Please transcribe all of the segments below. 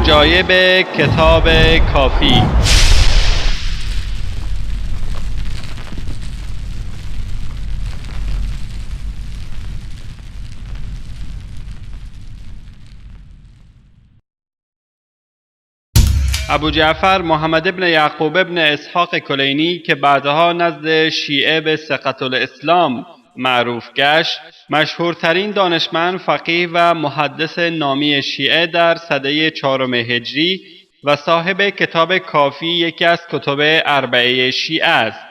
عجایب کتاب کافی. ابو جعفر محمد ابن یعقوب ابن اسحاق کلینی که بعدها نزد شیعه به ثقة الاسلام معروف گشت، مشهورترین دانشمند، فقیه و محدث نامی شیعه در سده 4 هجری و صاحب کتاب کافی، یکی از کتب اربعه شیعه است.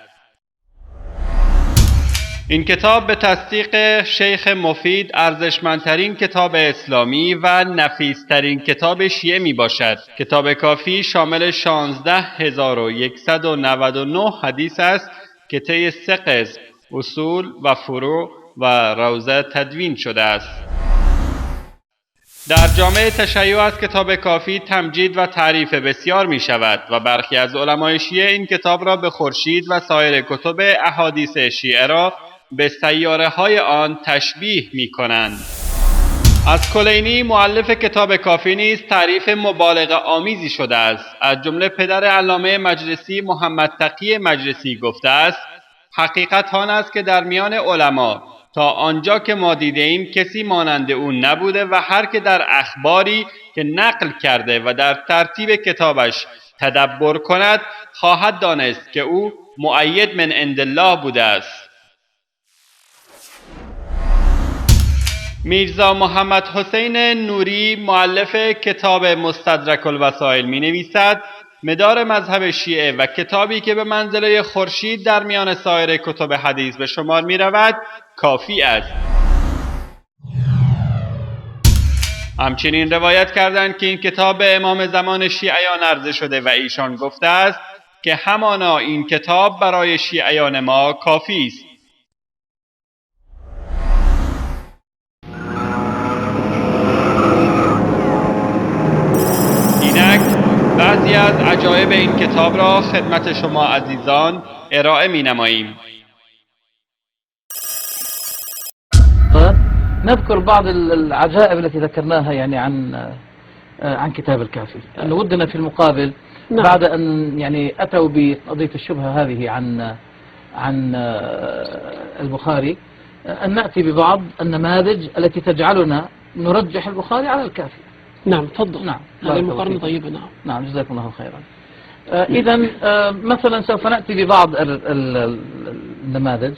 این کتاب به تصدیق شیخ مفید ارزشمندترین کتاب اسلامی و نفیسترین کتاب شیعه می باشد. کتاب کافی شامل 16199 حدیث است که طی 3 قسم، اصول و فروع و روضه تدوین شده است. در جامعه تشیع از کتاب کافی تمجید و تعریف بسیار می شود و برخی از علمای شیعه این کتاب را به خورشید و سایر کتب احادیث شیعه را به سیاره های آن تشبیه می کنند. از کلینی مؤلف کتاب کافی نیز تعریف مبالغه آمیزی شده است. از جمله پدر علامه مجلسی محمد تقی مجلسی گفته است: حقیقت آن است که در میان علما تا آنجا که ما دیده ایم کسی مانند او نبوده و هر که در اخباری که نقل کرده و در ترتیب کتابش تدبر کند خواهد دانست که او مؤید من عند الله بوده است. میرزا محمد حسین نوری مؤلف کتاب مستدرک الوسائل می نویسد: مدار مذهب شیعه و کتابی که به منزله خورشید در میان سایر کتب حدیث به شمار می رود کافی است. همچنین روایت کردند که این کتاب به امام زمان شیعیان عرضه شده و ایشان گفته است که همانا این کتاب برای شیعیان ما کافی است. بعضی از عجایب این کتاب را خدمت شما عزیزان ارائه می نماییم. نذكر بعض العجائب التي ذكرناها يعني عن كتاب الكافي. أنه ودنا في المقابل بعد أن يعني أتوا بقضية الشبهة هذه عن البخاري أن نأتي ببعض النماذج التي تجعلنا نرجح البخاري على الكافي. نعم تفضل. نعم هذه مقارنة طيبة. نعم جزاكم الله خيرا. إذا مثلا سوف نأتي ببعض النماذج،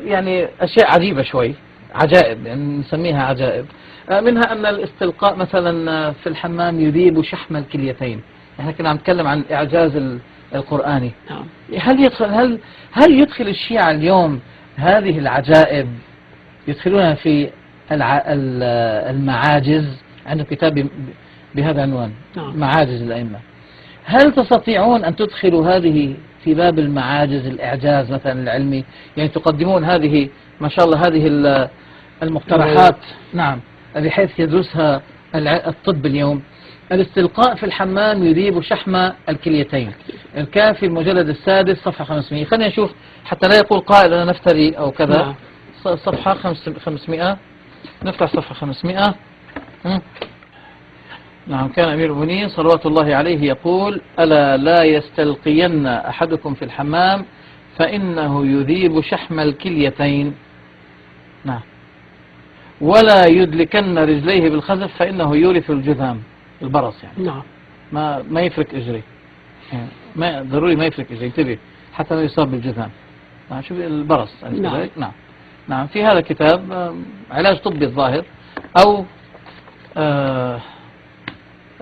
يعني أشياء عجيبة شوي، عجائب يعني نسميها عجائب. منها أن الاستلقاء مثلا في الحمام يذيب شحم الكليتين. احنا كنا عم نتكلم عن الإعجاز القرآني. نعم. هل يدخل الشيعة اليوم هذه العجائب يدخلونها في المعاجز؟ عنده كتاب بهذا العنوان، معاجز الأئمة. هل تستطيعون أن تدخلوا هذه في باب المعاجز، الإعجاز مثلا العلمي؟ يعني تقدمون هذه ما شاء الله هذه المقترحات، نعم، بحيث يدرسها الطب اليوم. الاستلقاء في الحمام يذيب شحم الكليتين، الكافي المجلد السادس صفحة 500. خلينا نشوف حتى لا يقول قائل أنا نفتري أو كذا. صفحة 500، نفتح صفحة 500. نعم. كان أمير المؤمنين صلوات الله عليه يقول: ألا لا يستلقين أحدكم في الحمام فإنه يذيب شحم الكليتين. نعم. ولا يدلكن رجليه بالخزف فإنه يورث الجذام، البرص يعني. نعم. ما يفرك إجري، ما ضروري ما يفرك إجري، انتبه حتى ما يصاب بالجذام. نعم. شوف البرص. نعم. نعم. نعم. في هذا الكتاب علاج طبي الظاهر، أو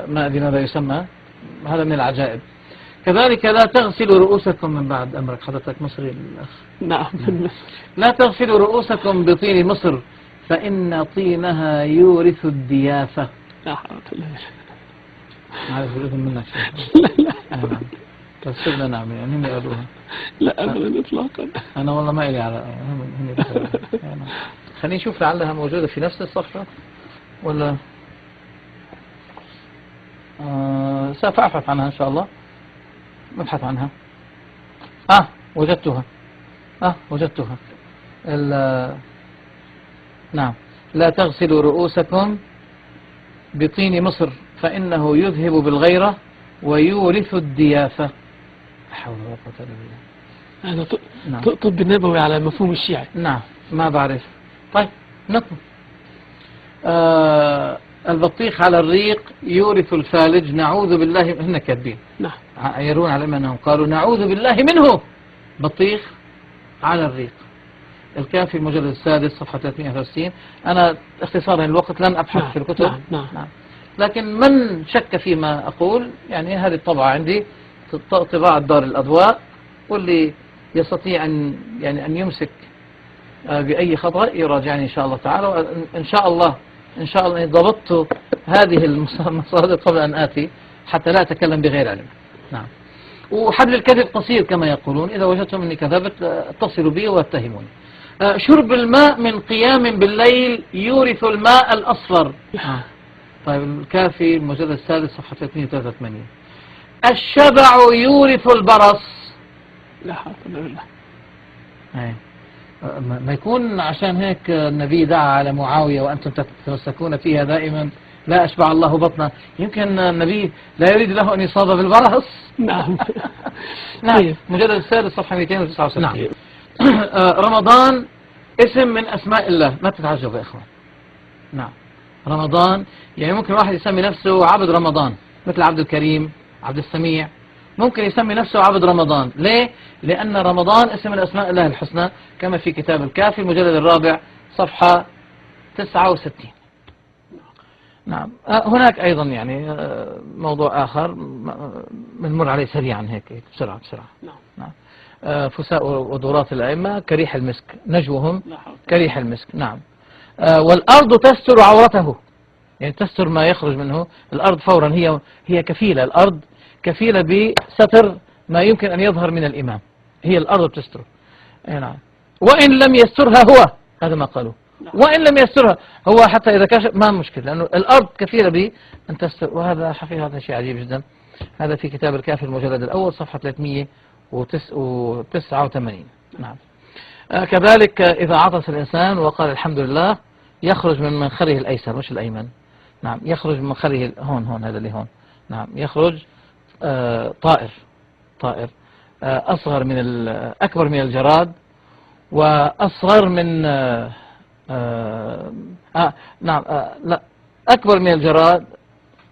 ما أدري ماذا يسمى. هذا من العجائب. كذلك لا تغسلوا رؤوسكم من بعد أمرك، حضرتك مصري الأخ. نعم. لا تغسلوا رؤوسكم بطين مصر فإن طينها يورث الديافة. لا حول ولا قوة. عارف الإذن منك. لا. بس سيبنا نعمل يعني هم يقولوها. لا أبدا إطلاقا. أنا والله ما إلي على هم خليني نشوف لعلها موجودة في نفس الصفحة ولا سأبحث عنها إن شاء الله. نبحث عنها. وجدتها. وجدتها. نعم. لا تغسلوا رؤوسكم بطين مصر فإنه يذهب بالغيرة ويورث الديافة. لا حول ولا قوة إلا بالله. هذا نعم. طب النبوي على مفهوم الشيعي. نعم ما بعرف. طيب نطلب. البطيخ على الريق يورث الفالج، نعوذ بالله. هن كاتبين نعم. يرون على أنهم قالوا نعوذ بالله منه. بطيخ على الريق. الكافي المجلد السادس صفحة 363. أنا اختصارا الوقت لن أبحث في الكتب. نعم. لكن من شك فيما أقول يعني هذه الطبعة عندي طباعة دار الأضواء، واللي يستطيع أن يمسك بأي خطأ يراجعني إن شاء الله تعالى. إن شاء الله ضبطت هذه المصادر قبل أن آتي حتى لا أتكلم بغير علم. نعم. وحبل الكذب قصير كما يقولون، إذا وجدتم أني كذبت اتصلوا بي واتهموني. شرب الماء من قيام بالليل يورث الماء الأصفر. طيب الكافي المجلد السادس صفحة 283. الشبع يورث البرص. لا حول ولا قوة إلا بالله. ما يكون عشان هيك النبي دعا على معاوية وأنتم تتمسكون فيها دائما لا أشبع الله بطنه. يمكن النبي لا يريد له أن يصاب بالبرص. نعم. نعم. مجلد السادس صفحة 269. نعم. رمضان اسم من أسماء الله، ما تتعجبوا يا إخوان. نعم. رمضان يعني ممكن واحد يسمي نفسه عبد رمضان، مثل عبد الكريم، عبد السميع، ممكن يسمي نفسه عبد رمضان. ليه؟ لأن رمضان اسم من أسماء الله الحسنى كما في كتاب الكافي المجلد الرابع صفحة 69. نعم. هناك أيضا يعني موضوع آخر بنمر عليه سريعا هيك بسرعة. نعم. فساء ودورات الأئمة كريح المسك، نجوهم كريح المسك. نعم. والأرض تستر عورته، يعني تستر ما يخرج منه. الأرض فورا هي كفيلة، الأرض كفيلة بستر ما يمكن أن يظهر من الإمام، هي الأرض بتستره. نعم. وإن لم يسترها هو، هذا ما قالوا، وإن لم يسترها هو حتى إذا كشف ما مشكلة، لأنه الأرض كفيلة بأن تستر. وهذا حقيقة هذا شيء عجيب جدا. هذا في كتاب الكافي المجلد الأول صفحة 389. نعم. كذلك إذا عطس الإنسان وقال الحمد لله يخرج من منخره الأيسر مش الأيمن. نعم. يخرج من منخره هون هذا اللي هون. نعم. يخرج طائر أصغر من أكبر من الجراد وأصغر من لا أكبر من الجراد،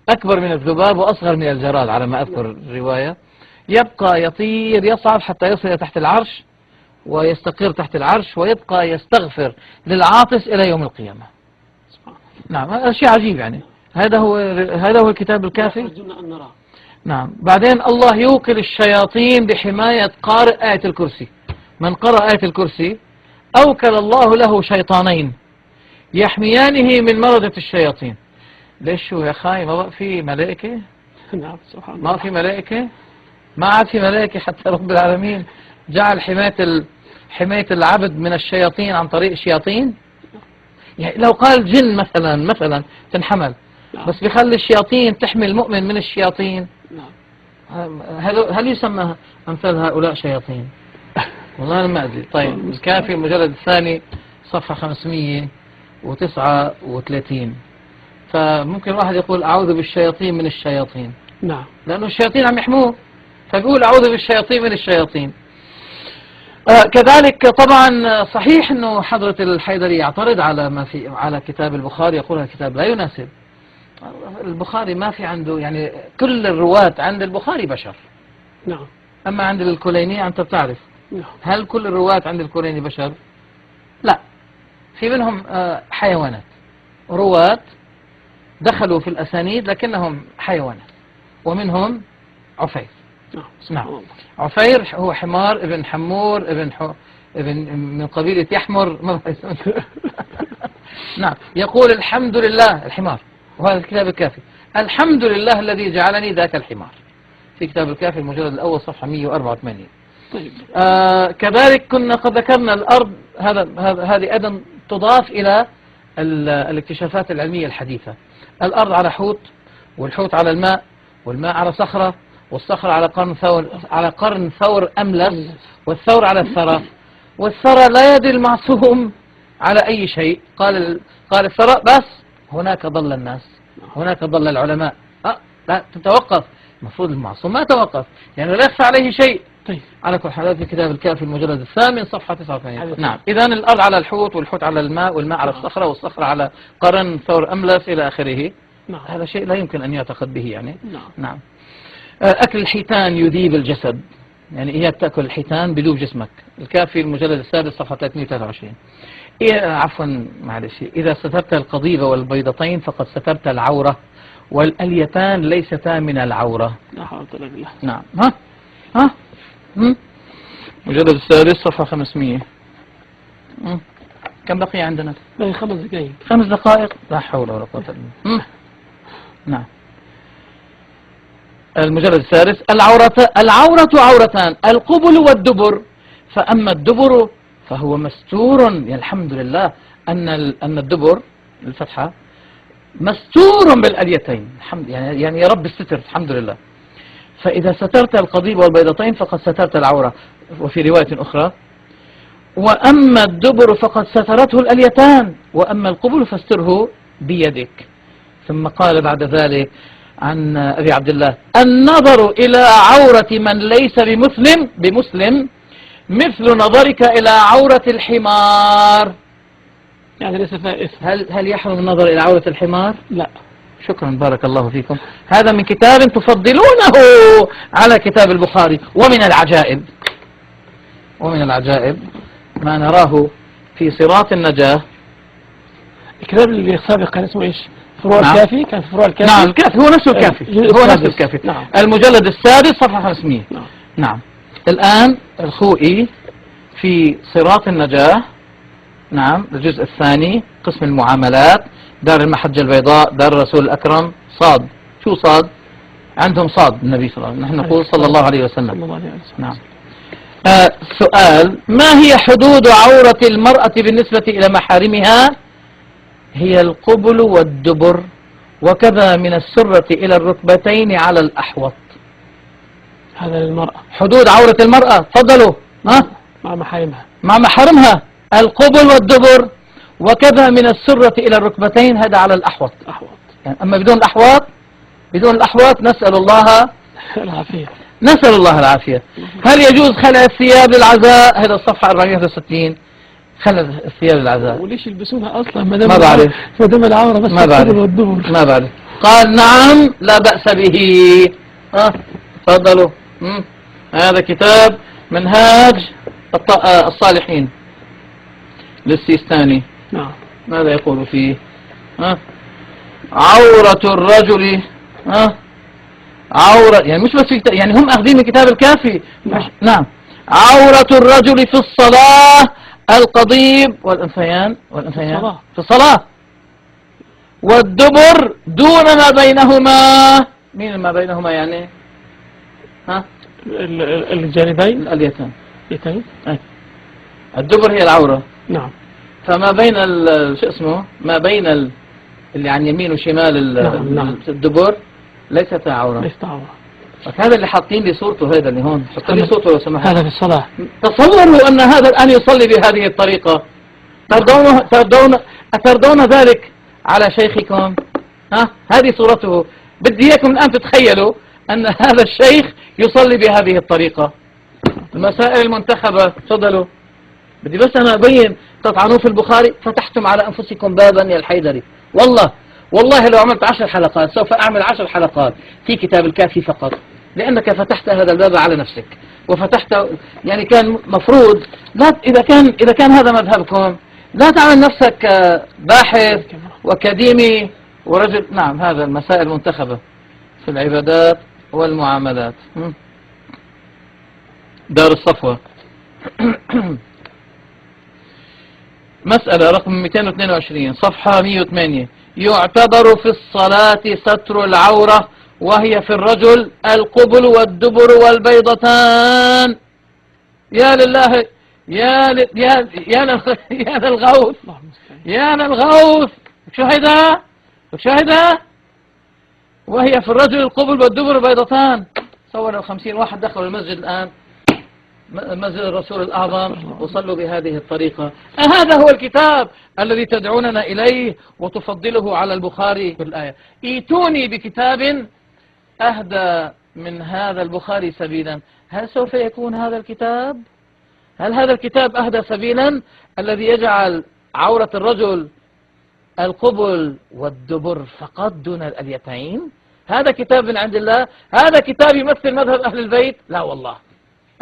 أكبر من الذباب وأصغر من الجراد على ما أذكر الرواية. يبقى يطير يصعد حتى يصل تحت العرش ويستقر تحت العرش ويبقى يستغفر للعاطس إلى يوم القيامة. نعم. هذا شيء عجيب يعني. هذا هو الكتاب الكافي. نعم. بعدين الله يوكل الشياطين بحماية قارئ آية الكرسي. من قرأ آية الكرسي أوكل الله له شيطانين يحميانه من مردة الشياطين. ليش شو يا خاي ما بقى في ملائكة؟ نعم سبحان الله. ما في ملائكة، ما عاد في ملائكة حتى رب العالمين جعل حماية العبد من الشياطين عن طريق الشياطين. يعني لو قال جن مثلا تنحمل، بس بيخلي الشياطين تحمي المؤمن من الشياطين. هل يسمى أمثال هؤلاء شياطين؟ والله أنا ما أدري. طيب الكافي المجلد الثاني صفحة 539. فممكن واحد يقول أعوذ بالشياطين من الشياطين. نعم. لأنه الشياطين عم يحموه، فبيقول أعوذ بالشياطين من الشياطين. كذلك طبعا صحيح أنه حضرة الحيدري يعترض على كتاب البخاري، يقول الكتاب لا يناسب. البخاري ما في عنده يعني كل الرواة عند البخاري بشر. نعم. أما عند الكليني أنت بتعرف. نعم. هل كل الرواة عند الكليني بشر؟ لا، في منهم حيوانات، رواة دخلوا في الأسانيد لكنهم حيوانات، ومنهم عفير. نعم. عفير هو حمار ابن حمور ابن من قبيلة يحمر. نعم. يقول الحمد لله الحمار، وهذا الكتاب الكافي الحمد لله الذي جعلني ذاك الحمار في كتاب الكافي المجلد الأول صفحة 184. طيب. كذلك كنا قد ذكرنا الأرض، هذه أيضا تضاف إلى الاكتشافات العلمية الحديثة. الأرض على حوت، والحوت على الماء، والماء على صخرة، والصخرة على قرن ثور أملس، والثور على الثرى، والثرى لا يدري المعصوم على أي شيء. قال الثرى بس هناك ضل الناس، هناك ضل العلماء. لا تتوقف. المفروض المعصوم ما توقف، يعني لا يخفى عليه شيء. طيب. على كل حال في كتاب الكافي المجلد الثامن صفحة 89. نعم. إذا الأرض على الحوت، والحوت على الماء، والماء على الصخرة، والصخرة على قرن ثور أملس إلى آخره. نعم. هذا شيء لا يمكن أن يعتقد به يعني. نعم. نعم. أكل الحيتان يذيب الجسد، يعني إياك تأكل الحيتان بذوب جسمك. الكافي المجلد السادس صفحة 323. عفوا معلش، إذا سترت القضيب والبيضتين فقد سترت العورة، والأليتان ليستا من العورة. لا حول ولا قوة. نعم. ها مجلد السادس صفحة 500. كم بقي عندنا؟ باقي 5 دقائق. 5 دقائق. لا حول ولا قوة إلا بالله. نعم. المجلد السادس. العورة عورتان، القبل والدبر. فأما الدبر فهو مستور، يعني الحمد لله أن الدبر الفتحة مستور بالأليتين، يعني يا رب الستر، الحمد لله. فإذا سترت القضيب والبيضتين فقد سترت العورة. وفي رواية أخرى: وأما الدبر فقد سترته الأليتان، وأما القبل فاستره بيدك. ثم قال بعد ذلك عن أبي عبد الله: النظر إلى عورة من ليس بمسلم مثل نظرك إلى عورة الحمار. يعني ليس فيها إثم. هل يحرم النظر إلى عورة الحمار؟ لا. شكرا، بارك الله فيكم. هذا من كتاب تفضلونه على كتاب البخاري. ومن العجائب ما نراه في صراط النجاة. الكتاب اللي سابق كان اسمه إيش؟ فروع نعم. الكافي. كان فروع الكافي. نعم الكافي هو نفس الكافي. نعم. المجلد السادس صفحة 500. نعم. نعم. الآن الخوئي في صراط النجاة. نعم. الجزء الثاني قسم المعاملات، دار المحجة البيضاء، دار الرسول الأكرم. صاد. شو صاد؟ عندهم صاد النبي صلى الله عليه وسلم، نحن نقول صلى الله عليه وسلم. نعم. سؤال: ما هي حدود عورة المرأة بالنسبة إلى محارمها؟ هي القبل والدبر، وكذا من السرة إلى الركبتين على الأحوط. هذا للمرأة. حدود عورة المرأة، تفضلوا. مع محارمها القبل والدبر، وكذا من السرة إلى الركبتين، هذا على الأحوط. يعني أما بدون الأحوط نسأل الله العافية. نسأل الله العافية. هل يجوز خلع الثياب للعزاء؟ هذا الصفحة 461. خلع الثياب للعزاء. وليش يلبسونها أصلا؟ ما بعرف. ما دام العورة بس القبل والدبر. ما بعرف. قال نعم لا بأس به. تفضلوا. هذا كتاب منهاج الصالحين للسيستاني. نعم. ماذا يقول فيه؟ عورة الرجل عورة، يعني مش بس يعني هم أخذين من كتاب الكافي. نعم. عورة الرجل في الصلاة القضيب والأنثيان في الصلاة، والدبر دون ما بينهما. مين ما بينهما يعني؟ الجانبين، الأليتان. الدبر هي العورة. نعم. فما بين شو اسمه، ما بين اللي عن يمين وشمال الدبر ليست عورة. ليست عورة. هذا اللي حاطين لي صورته، هذا اللي هون حط لي صورته لو سمحت. هذا في الصلاة. تصوروا أن هذا الآن يصلي بهذه الطريقة. أترضون ذلك على شيخكم؟ هذه صورته. بدي إياكم الآن تتخيلوا أن هذا الشيخ يصلي بهذه الطريقة. المسائل المنتخبة. تفضلوا. بدي بس أنا أبين. تطعنوا في البخاري، فتحتم على أنفسكم بابا يا الحيدري. والله لو عملت 10 حلقات سوف أعمل 10 حلقات في كتاب الكافي فقط، لأنك فتحت هذا الباب على نفسك وفتحت. يعني كان مفروض لا، إذا كان هذا مذهبكم لا تعمل نفسك باحث وأكاديمي ورجل. نعم. هذا المسائل المنتخبة في العبادات والمعاملات. دار الصفوة. مسألة رقم 222 صفحة 108. يعتبر في الصلاة ستر العورة، وهي في الرجل القبل والدبر والبيضتان. يا لله، يا للغوث، يا للغوث. شاهدها. وهي في الرجل القبل والدبر والبيضتان. تصوروا 50 واحد دخلوا المسجد الآن، مسجد الرسول الأعظم، وصلوا بهذه الطريقة. هذا هو الكتاب الذي تدعوننا إليه وتفضله على البخاري في الآية. ايتوني بكتاب أهدى من هذا البخاري سبيلا، هل سوف يكون هذا الكتاب؟ هل هذا الكتاب أهدى سبيلا الذي يجعل عورة الرجل القبل والدبر فقط دون اليتين؟ هذا كتاب من عند الله؟ هذا كتاب يمثل مذهب أهل البيت؟ لا والله،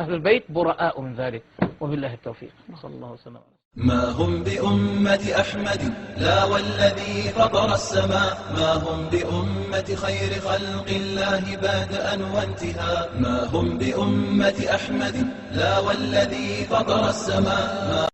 أهل البيت براء من ذلك، وبالله التوفيق. صلى الله وسلم. ما هم بأمة أحمد لا والذي فطر السماء، ما هم بأمة خير خلق الله بادئا وانتهاء، ما هم بأمة أحمد لا والذي فطر السماء.